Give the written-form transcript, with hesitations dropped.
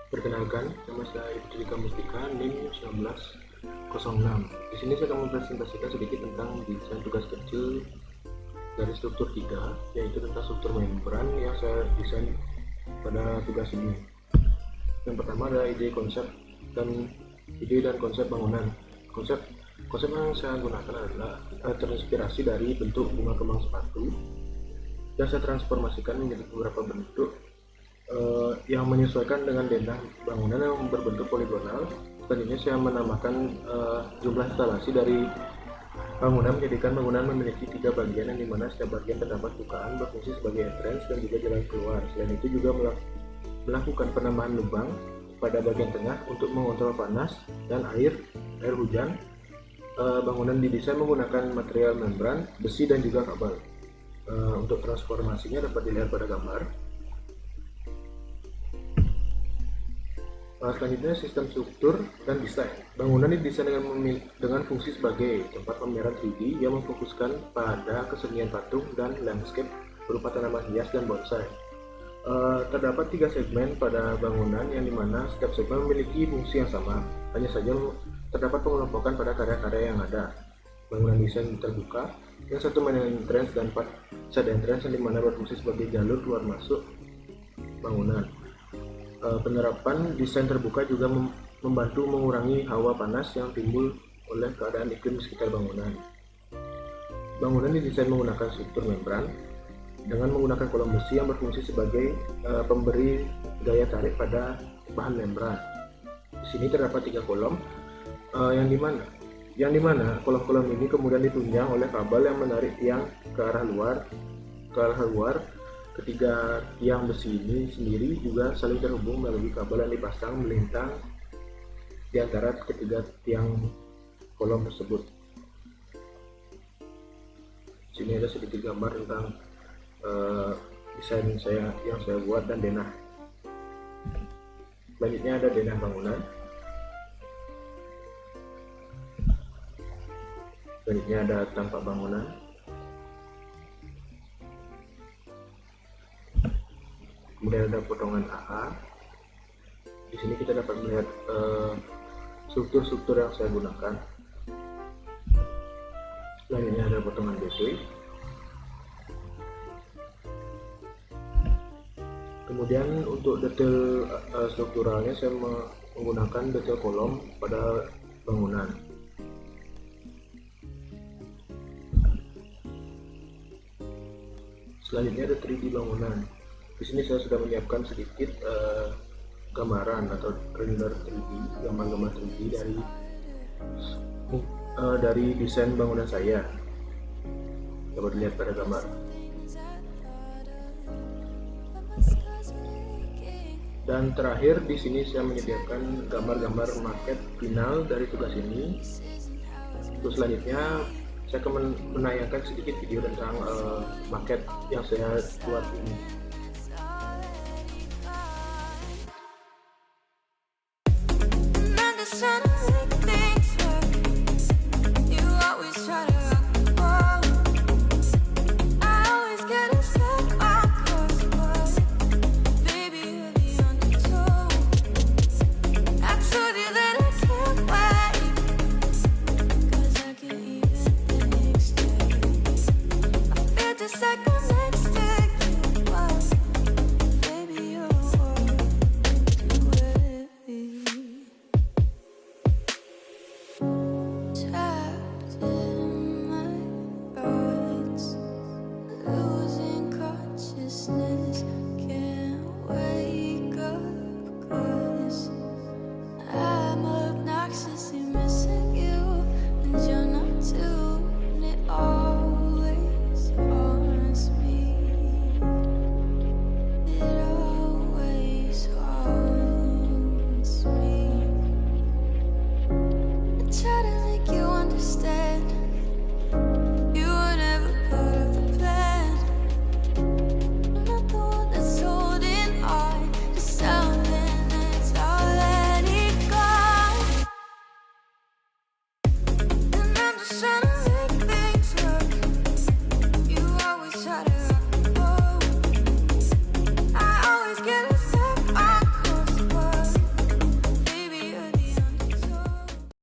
Perkenalkan, nama saya Ibu Dika Mustika, NIM 1906. Di sini saya akan mempresentasikan sedikit tentang desain tugas kecil dari struktur 3, yaitu tentang struktur membran yang saya desain pada tugas ini. Yang pertama adalah ide dan konsep bangunan. Konsep yang saya gunakan adalah terinspirasi dari bentuk bunga kembang sepatu dan saya transformasikan menjadi beberapa bentuk yang menyesuaikan dengan denah bangunan yang berbentuk poligonal. Selanjutnya saya menambahkan jumlah instalasi dari bangunan, menjadikan bangunan memiliki 3 bagian yang dimana setiap bagian terdapat bukaan berfungsi sebagai entrance dan juga jalan keluar. Selain itu juga melakukan penambahan lubang pada bagian tengah untuk mengontrol panas dan air hujan. Bangunan didesain menggunakan material membran, besi dan juga kabel. Untuk transformasinya dapat dilihat pada gambar. Selanjutnya sistem struktur dan desain. Bangunan didesain dengan fungsi sebagai tempat pameran 3D yang memfokuskan pada kesenian patung dan landscape berupa tanaman hias dan bonsai. Terdapat 3 segmen pada bangunan yang dimana setiap segmen memiliki fungsi yang sama. Hanya saja terdapat pengelompokan pada karya-karya yang ada. Bangunan desain terbuka, yang satu main entrance dan 4 side entrance yang dimana berfungsi sebagai jalur keluar masuk bangunan. Penerapan desain terbuka juga membantu mengurangi hawa panas yang timbul oleh keadaan iklim sekitar bangunan. Bangunan didesain menggunakan struktur membran dengan menggunakan kolom besi yang berfungsi sebagai pemberi daya tarik pada bahan membran. Di sini terdapat 3 kolom yang dimana kolom-kolom ini kemudian ditunjang oleh kabel yang menarik tiang ke arah luar. Ketiga tiang besi ini sendiri juga saling terhubung melalui kabel yang dipasang melintang di antara ketiga tiang kolom tersebut. Sini ada sedikit gambar tentang desain yang saya buat dan denah. Selanjutnya ada denah bangunan. Selanjutnya ada tampak bangunan. Kemudian ada potongan AA. Di sini kita dapat melihat struktur-struktur yang saya gunakan. Selanjutnya ada potongan BT. Kemudian untuk detail strukturalnya saya menggunakan detail kolom pada bangunan. Selanjutnya ada 3D bangunan. Di sini saya sudah menyiapkan sedikit gambaran atau render 3D, gambar-gambar 3D dari desain bangunan saya. Dapat dilihat pada gambar. Dan terakhir di sini saya menyediakan gambar-gambar maket final dari tugas ini. Terus selanjutnya saya akan menayangkan sedikit video tentang maket yang saya buat ini.